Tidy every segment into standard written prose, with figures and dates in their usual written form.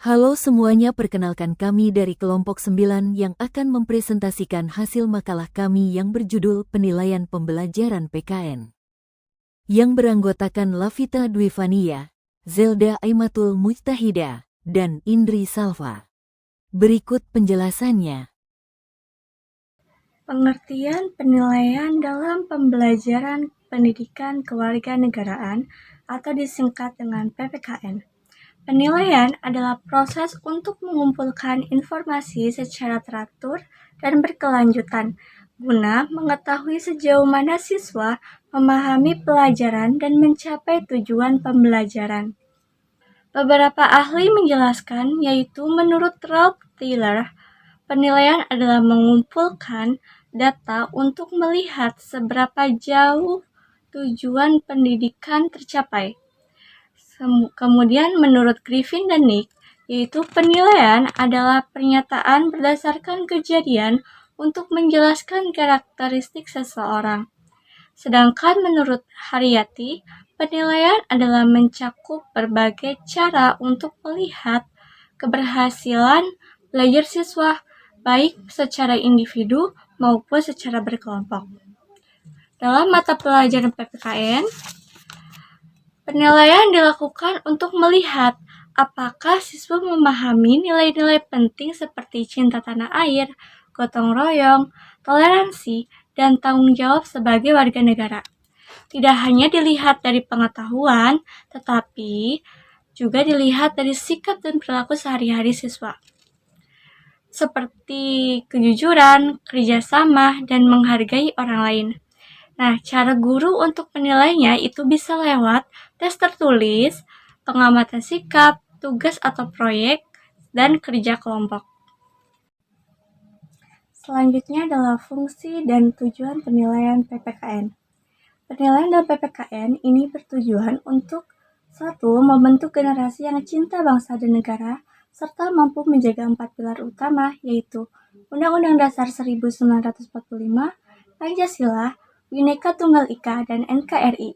Halo semuanya, perkenalkan kami dari kelompok 9 yang akan mempresentasikan hasil makalah kami yang berjudul Penilaian Pembelajaran PKN. Yang beranggotakan Lavita Dwivania, Zelda Aimatul Mujtahida, dan Indri Salva. Berikut penjelasannya. Pengertian penilaian dalam pembelajaran pendidikan kewarganegaraan atau disingkat dengan PPKN. Penilaian adalah proses untuk mengumpulkan informasi secara teratur dan berkelanjutan guna mengetahui sejauh mana siswa memahami pelajaran dan mencapai tujuan pembelajaran. Beberapa ahli menjelaskan, yaitu menurut Ralph Taylor, penilaian adalah mengumpulkan data untuk melihat seberapa jauh tujuan pendidikan tercapai. Kemudian menurut Griffin dan Nick, yaitu penilaian adalah pernyataan berdasarkan kejadian untuk menjelaskan karakteristik seseorang. Sedangkan menurut Haryati, penilaian adalah mencakup berbagai cara untuk melihat keberhasilan belajar siswa, baik secara individu maupun secara berkelompok. Dalam mata pelajaran PPKN, penilaian dilakukan untuk melihat apakah siswa memahami nilai-nilai penting seperti cinta tanah air, gotong royong, toleransi, dan tanggung jawab sebagai warga negara. Tidak hanya dilihat dari pengetahuan, tetapi juga dilihat dari sikap dan perilaku sehari-hari siswa, seperti kejujuran, kerjasama, dan menghargai orang lain. Nah, cara guru untuk menilainya itu bisa lewat tes tertulis, pengamatan sikap, tugas atau proyek, dan kerja kelompok. Selanjutnya adalah fungsi dan tujuan penilaian PPKN. Penilaian dalam PPKN ini bertujuan untuk 1. Membentuk generasi yang cinta bangsa dan negara, serta mampu menjaga 4 pilar utama, yaitu Undang-Undang Dasar 1945, Pancasila, Bhinneka Tunggal Ika, dan NKRI.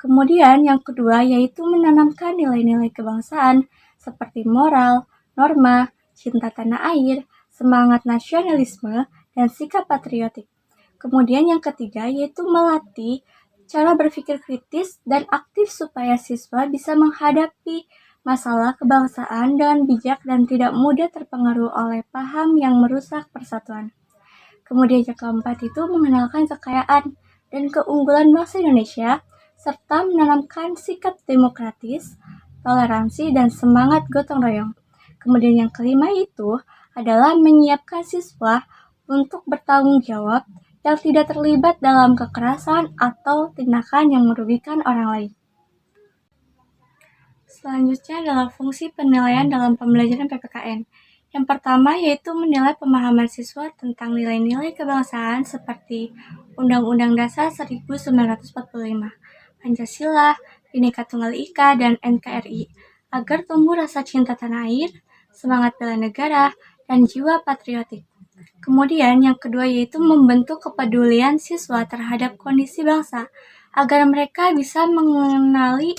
Kemudian yang kedua yaitu menanamkan nilai-nilai kebangsaan seperti moral, norma, cinta tanah air, semangat nasionalisme, dan sikap patriotik. Kemudian yang ketiga yaitu melatih cara berpikir kritis dan aktif supaya siswa bisa menghadapi masalah kebangsaan dengan bijak dan tidak mudah terpengaruh oleh paham yang merusak persatuan. Kemudian yang keempat itu mengenalkan kekayaan dan keunggulan bangsa Indonesia, serta menanamkan sikap demokratis, toleransi, dan semangat gotong royong. Kemudian yang kelima itu adalah menyiapkan siswa untuk bertanggung jawab yang tidak terlibat dalam kekerasan atau tindakan yang merugikan orang lain. Selanjutnya adalah fungsi penilaian dalam pembelajaran PPKN. Yang pertama yaitu menilai pemahaman siswa tentang nilai-nilai kebangsaan seperti Undang-Undang Dasar 1945, Pancasila, Bhinneka Tunggal Ika, dan NKRI, agar tumbuh rasa cinta tanah air, semangat bela negara, dan jiwa patriotik. Kemudian yang kedua yaitu membentuk kepedulian siswa terhadap kondisi bangsa, agar mereka bisa mengenali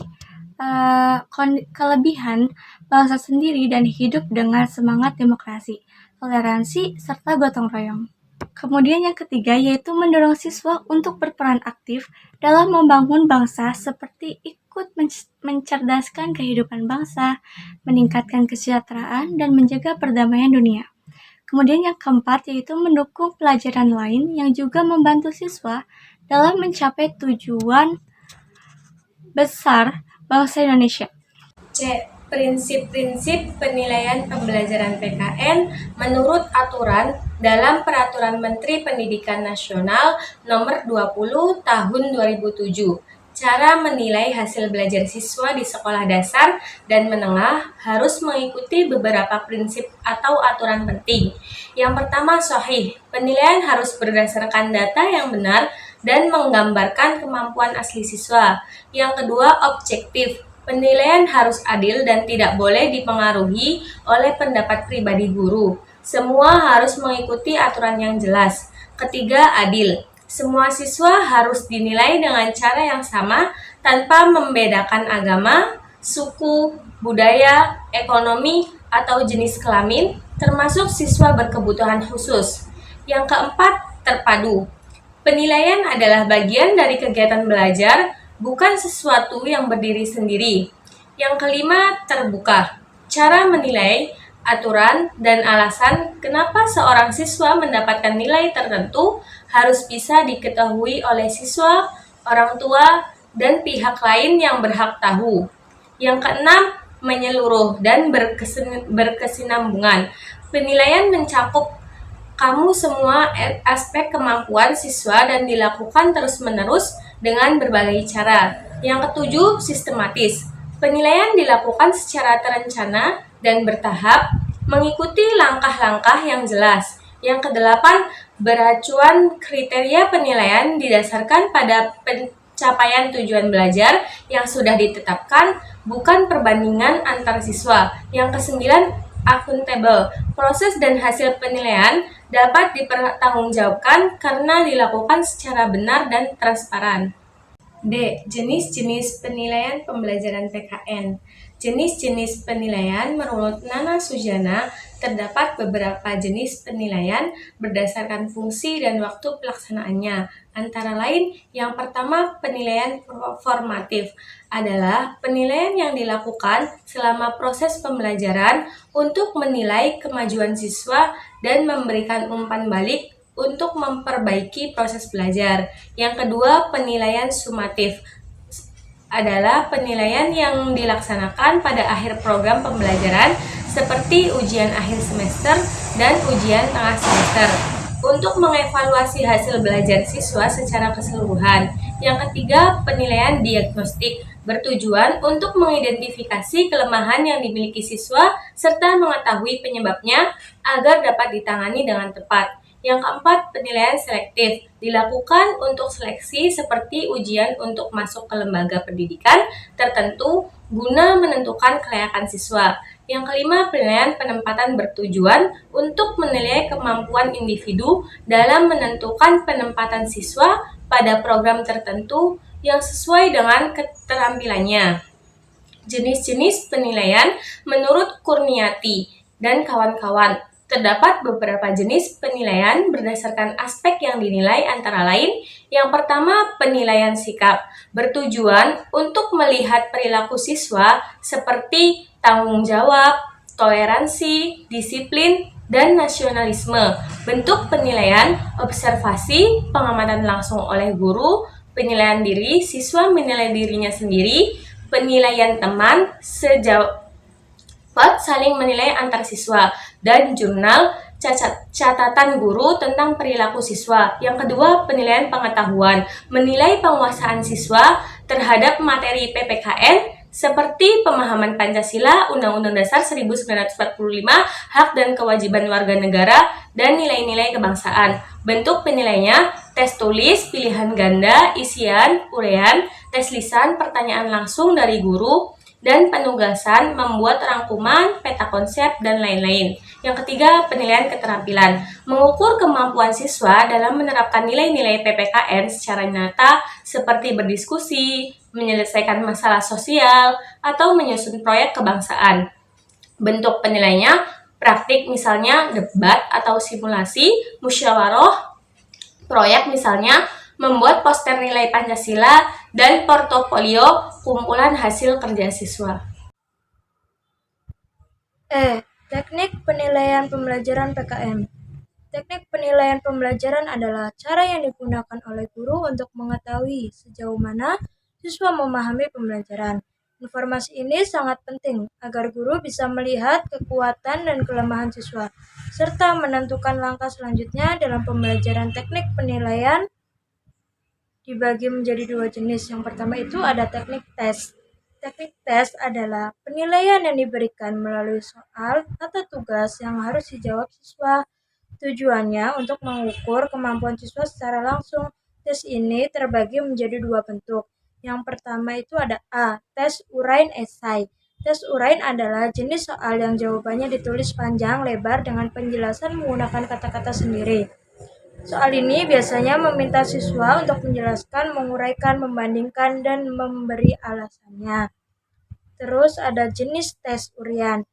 kelebihan bangsa sendiri dan hidup dengan semangat demokrasi, toleransi, serta gotong royong. Kemudian yang ketiga yaitu mendorong siswa untuk berperan aktif dalam membangun bangsa seperti ikut mencerdaskan kehidupan bangsa, meningkatkan kesejahteraan, dan menjaga perdamaian dunia. Kemudian yang keempat yaitu mendukung pelajaran lain yang juga membantu siswa dalam mencapai tujuan besar bangsa Indonesia. C. Prinsip-prinsip penilaian pembelajaran PKN menurut aturan dalam Peraturan Menteri Pendidikan Nasional Nomor 20 Tahun 2007. Cara menilai hasil belajar siswa di sekolah dasar dan menengah harus mengikuti beberapa prinsip atau aturan penting. Yang pertama, sahih. Penilaian harus berdasarkan data yang benar dan menggambarkan kemampuan asli siswa. Yang kedua, objektif. Penilaian harus adil dan tidak boleh dipengaruhi oleh pendapat pribadi guru. Semua harus mengikuti aturan yang jelas. Ketiga, adil. Semua siswa harus dinilai dengan cara yang sama tanpa membedakan agama, suku, budaya, ekonomi, atau jenis kelamin, termasuk siswa berkebutuhan khusus. Yang keempat, terpadu. Penilaian adalah bagian dari kegiatan belajar, bukan sesuatu yang berdiri sendiri. Yang kelima, terbuka. Cara menilai, aturan, dan alasan kenapa seorang siswa mendapatkan nilai tertentu harus bisa diketahui oleh siswa, orang tua, dan pihak lain yang berhak tahu. Yang keenam, menyeluruh dan berkesinambungan. Penilaian mencakup kamu semua aspek kemampuan siswa dan dilakukan terus-menerus dengan berbagai cara. Yang ketujuh, sistematis. Penilaian dilakukan secara terencana dan bertahap, mengikuti langkah-langkah yang jelas. Yang kedelapan, beracuan kriteria penilaian didasarkan pada pencapaian tujuan belajar yang sudah ditetapkan, bukan perbandingan antar siswa. Yang kesembilan, akuntabel. Proses dan hasil penilaian dapat dipertanggungjawabkan karena dilakukan secara benar dan transparan. D. Jenis-jenis penilaian pembelajaran PKN. Jenis-jenis penilaian menurut Nana Sujana, terdapat beberapa jenis penilaian berdasarkan fungsi dan waktu pelaksanaannya. Antara lain, yang pertama, penilaian formatif adalah penilaian yang dilakukan selama proses pembelajaran untuk menilai kemajuan siswa dan memberikan umpan balik untuk memperbaiki proses belajar. Yang kedua, penilaian sumatif adalah penilaian yang dilaksanakan pada akhir program pembelajaran seperti ujian akhir semester dan ujian tengah semester untuk mengevaluasi hasil belajar siswa secara keseluruhan. Yang ketiga, penilaian diagnostik bertujuan untuk mengidentifikasi kelemahan yang dimiliki siswa serta mengetahui penyebabnya agar dapat ditangani dengan tepat. Yang keempat, penilaian selektif dilakukan untuk seleksi seperti ujian untuk masuk ke lembaga pendidikan tertentu guna menentukan kelayakan siswa. Yang kelima, penilaian penempatan bertujuan untuk menilai kemampuan individu dalam menentukan penempatan siswa pada program tertentu yang sesuai dengan keterampilannya. Jenis-jenis penilaian menurut Kurniati dan kawan-kawan. Terdapat beberapa jenis penilaian berdasarkan aspek yang dinilai antara lain. Yang pertama, penilaian sikap bertujuan untuk melihat perilaku siswa seperti tanggung jawab, toleransi, disiplin, dan nasionalisme. Bentuk penilaian, observasi, pengamatan langsung oleh guru, penilaian diri, siswa menilai dirinya sendiri, penilaian teman, sejauh saling menilai antar siswa, dan jurnal catatan guru tentang perilaku siswa. Yang kedua, penilaian pengetahuan, menilai penguasaan siswa terhadap materi PPKN seperti pemahaman Pancasila, Undang-Undang Dasar 1945, hak dan kewajiban warga negara, dan nilai-nilai kebangsaan. Bentuk penilainya, tes tulis, pilihan ganda, isian, uraian, tes lisan, pertanyaan langsung dari guru, dan penugasan membuat rangkuman, peta konsep, dan lain-lain. Yang ketiga, penilaian keterampilan, mengukur kemampuan siswa dalam menerapkan nilai-nilai PPKN secara nyata seperti berdiskusi, menyelesaikan masalah sosial, atau menyusun proyek kebangsaan. Bentuk penilaiannya, praktik misalnya debat atau simulasi, musyawarah, proyek misalnya membuat poster nilai Pancasila, dan portofolio kumpulan hasil kerja siswa. Teknik penilaian pembelajaran PKN. Teknik penilaian pembelajaran adalah cara yang digunakan oleh guru untuk mengetahui sejauh mana siswa memahami pembelajaran. Informasi ini sangat penting agar guru bisa melihat kekuatan dan kelemahan siswa, serta menentukan langkah selanjutnya dalam pembelajaran. Teknik penilaian dibagi menjadi dua jenis. Yang pertama itu ada teknik tes. Teknik tes adalah penilaian yang diberikan melalui soal atau tugas yang harus dijawab siswa. Tujuannya untuk mengukur kemampuan siswa secara langsung. Tes ini terbagi menjadi dua bentuk. Yang pertama itu ada A, tes uraian esai. Tes uraian adalah jenis soal yang jawabannya ditulis panjang lebar dengan penjelasan menggunakan kata-kata sendiri. Soal ini biasanya meminta siswa untuk menjelaskan, menguraikan, membandingkan, dan memberi alasannya. Terus ada jenis tes uraian.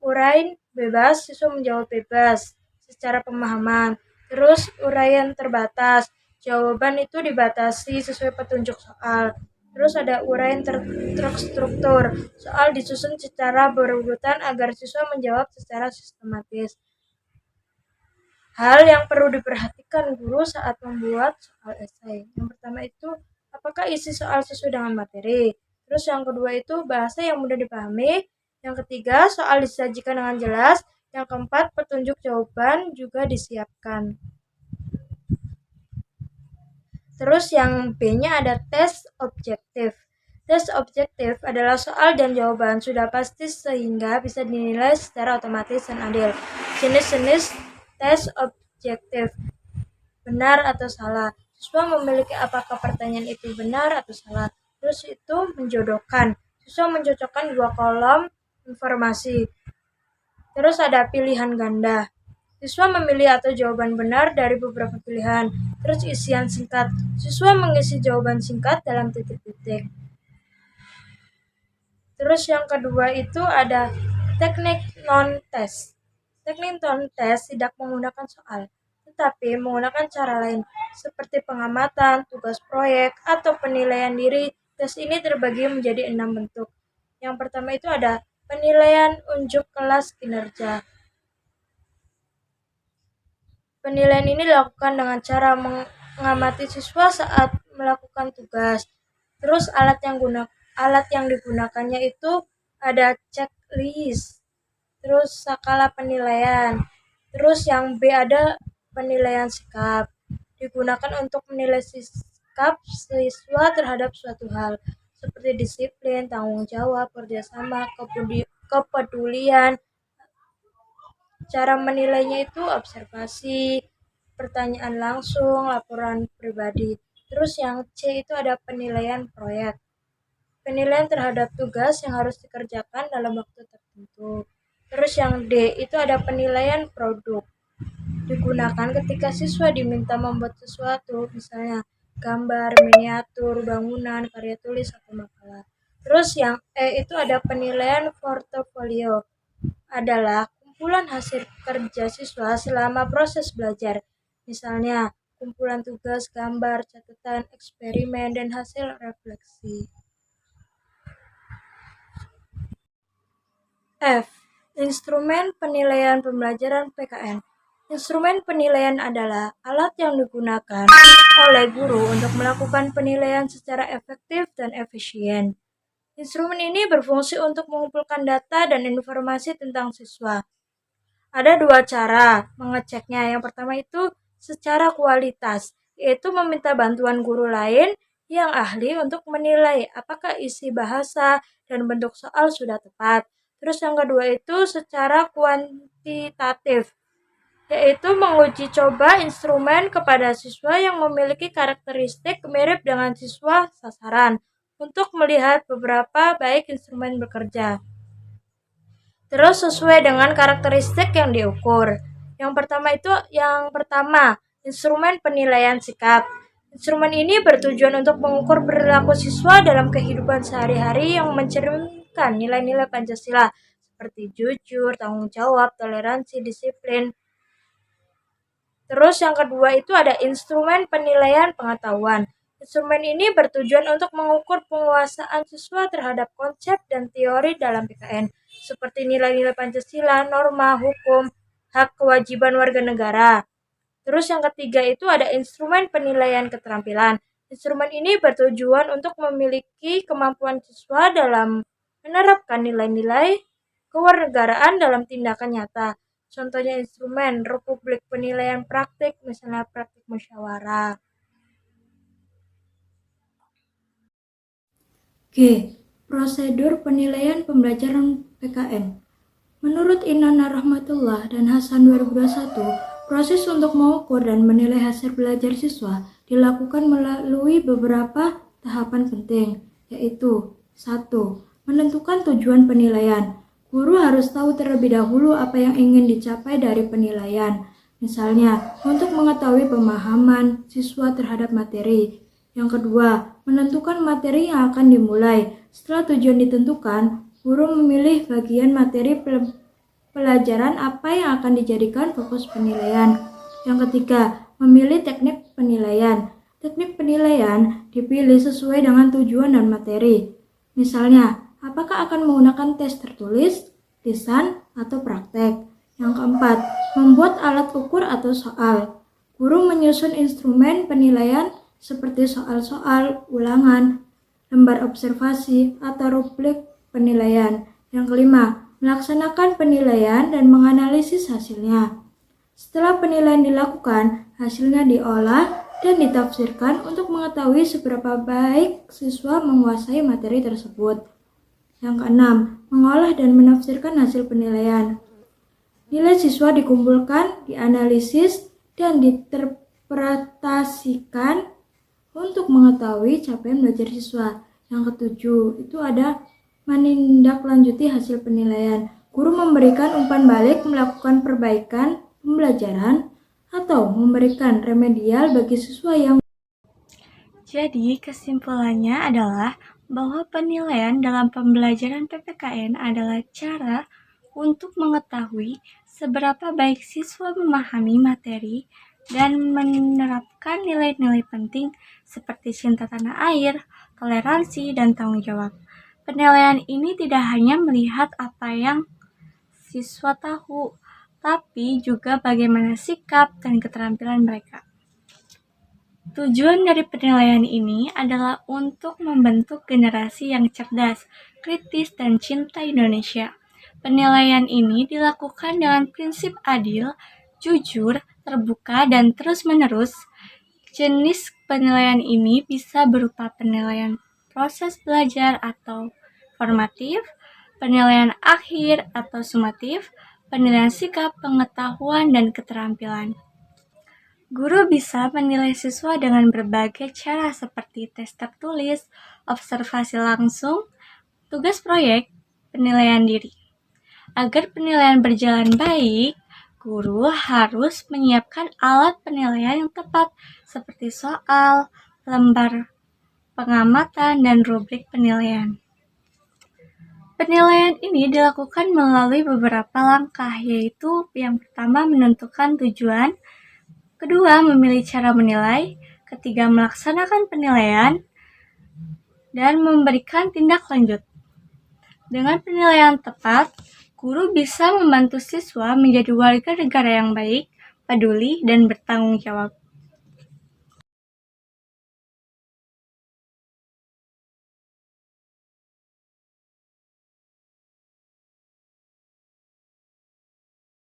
uraian bebas, siswa menjawab bebas secara pemahaman. Terus uraian terbatas, jawaban itu dibatasi sesuai petunjuk soal. Terus ada uraian terstruktur, soal disusun secara berurutan agar siswa menjawab secara sistematis. Hal yang perlu diperhatikan guru saat membuat soal esai. Yang pertama itu, apakah isi soal sesuai dengan materi? Terus yang kedua itu, bahasa yang mudah dipahami. Yang ketiga, soal disajikan dengan jelas. Yang keempat, petunjuk jawaban juga disiapkan. Terus yang B-nya ada tes objektif. Tes objektif adalah soal dan jawaban sudah pasti sehingga bisa dinilai secara otomatis dan adil. Jenis-jenis tes objektif: benar atau salah. Siswa memiliki apakah pertanyaan itu benar atau salah. Terus itu menjodohkan. Siswa mencocokkan dua kolom informasi. Terus ada pilihan ganda. Siswa memilih atau jawaban benar dari beberapa pilihan. Terus isian singkat. Siswa mengisi jawaban singkat dalam titik-titik. Terus yang kedua itu ada teknik non-tes. Teknik non-tes tidak menggunakan soal, tetapi menggunakan cara lain, seperti pengamatan, tugas proyek, atau penilaian diri. Tes ini terbagi menjadi 6 bentuk. Yang pertama itu ada penilaian unjuk kelas kinerja. Penilaian ini dilakukan dengan cara mengamati siswa saat melakukan tugas. Terus alat yang digunakannya itu ada checklist. Terus skala penilaian. Terus yang B ada penilaian sikap. Digunakan untuk menilai sikap siswa terhadap suatu hal, seperti disiplin, tanggung jawab, kerjasama, kepedulian. Cara menilainya itu observasi, pertanyaan langsung, laporan pribadi. Terus yang C itu ada penilaian proyek. Penilaian terhadap tugas yang harus dikerjakan dalam waktu tertentu. Terus yang D itu ada penilaian produk. Digunakan ketika siswa diminta membuat sesuatu, misalnya gambar, miniatur, bangunan, karya tulis, atau makalah. Terus yang E itu ada penilaian portofolio. Adalah kumpulan hasil kerja siswa selama proses belajar. Misalnya kumpulan tugas, gambar, catatan, eksperimen, dan hasil refleksi. F. Instrumen penilaian pembelajaran PKN. Instrumen penilaian adalah alat yang digunakan oleh guru untuk melakukan penilaian secara efektif dan efisien. Instrumen ini berfungsi untuk mengumpulkan data dan informasi tentang siswa. Ada dua cara mengeceknya. Yang pertama itu secara kualitas, yaitu meminta bantuan guru lain yang ahli untuk menilai apakah isi bahasa dan bentuk soal sudah tepat. Terus yang kedua itu secara kuantitatif, yaitu menguji coba instrumen kepada siswa yang memiliki karakteristik mirip dengan siswa sasaran untuk melihat beberapa baik instrumen bekerja. Terus sesuai dengan karakteristik yang diukur. Yang pertama, instrumen penilaian sikap. Instrumen ini bertujuan untuk mengukur perilaku siswa dalam kehidupan sehari-hari yang mencerminkan nilai-nilai Pancasila seperti jujur, tanggung jawab, toleransi, disiplin. Terus yang kedua itu ada instrumen penilaian pengetahuan. Instrumen ini bertujuan untuk mengukur penguasaan siswa terhadap konsep dan teori dalam PKN, seperti nilai-nilai Pancasila, norma, hukum, hak kewajiban warga negara. Terus yang ketiga itu ada instrumen penilaian keterampilan. Instrumen ini bertujuan untuk memiliki kemampuan siswa dalam menerapkan nilai-nilai kewarganegaraan dalam tindakan nyata. Contohnya instrumen Republik Penilaian Praktik, misalnya praktik musyawarah. G. Prosedur penilaian pembelajaran PKN. Menurut Inana Rahmatullah dan Hasan 2021, proses untuk mengukur dan menilai hasil belajar siswa dilakukan melalui beberapa tahapan penting, yaitu 1. Menentukan tujuan penilaian. Guru harus tahu terlebih dahulu apa yang ingin dicapai dari penilaian. Misalnya, untuk mengetahui pemahaman siswa terhadap materi. Yang kedua, menentukan materi yang akan dimulai. Setelah tujuan ditentukan, guru memilih bagian materi pelajaran apa yang akan dijadikan fokus penilaian. Yang ketiga, memilih teknik penilaian. Teknik penilaian dipilih sesuai dengan tujuan dan materi. Misalnya, apakah akan menggunakan tes tertulis, lisan, atau praktek. Yang keempat, membuat alat ukur atau soal. Guru menyusun instrumen penilaian seperti soal-soal, ulangan, lembar observasi, atau rubrik penilaian. Yang kelima, melaksanakan penilaian dan menganalisis hasilnya. Setelah penilaian dilakukan, hasilnya diolah dan ditafsirkan untuk mengetahui seberapa baik siswa menguasai materi tersebut. Yang keenam, mengolah dan menafsirkan hasil penilaian. Nilai siswa dikumpulkan, dianalisis, dan diinterpretasikan untuk mengetahui capaian belajar siswa. Yang ketujuh, itu ada menindaklanjuti hasil penilaian. Guru memberikan umpan balik, melakukan perbaikan pembelajaran, atau memberikan remedial bagi siswa yang. Jadi, kesimpulannya adalah bahwa penilaian dalam pembelajaran PPKN adalah cara untuk mengetahui seberapa baik siswa memahami materi dan menerapkan nilai-nilai penting seperti cinta tanah air, toleransi, dan tanggung jawab. Penilaian ini tidak hanya melihat apa yang siswa tahu, tapi juga bagaimana sikap dan keterampilan mereka. Tujuan dari penilaian ini adalah untuk membentuk generasi yang cerdas, kritis, dan cinta Indonesia. Penilaian ini dilakukan dengan prinsip adil, jujur, terbuka, dan terus-menerus. Jenis penilaian ini bisa berupa penilaian proses belajar atau formatif, penilaian akhir atau sumatif, penilaian sikap, pengetahuan, dan keterampilan. Guru bisa menilai siswa dengan berbagai cara seperti tes tertulis, observasi langsung, tugas proyek, penilaian diri. Agar penilaian berjalan baik, guru harus menyiapkan alat penilaian yang tepat seperti soal, lembar pengamatan, dan rubrik penilaian. Penilaian ini dilakukan melalui beberapa langkah, yaitu yang pertama menentukan tujuan, kedua, memilih cara menilai. Ketiga, melaksanakan penilaian. Dan memberikan tindak lanjut. Dengan penilaian tepat, guru bisa membantu siswa menjadi warga negara yang baik, peduli, dan bertanggung jawab.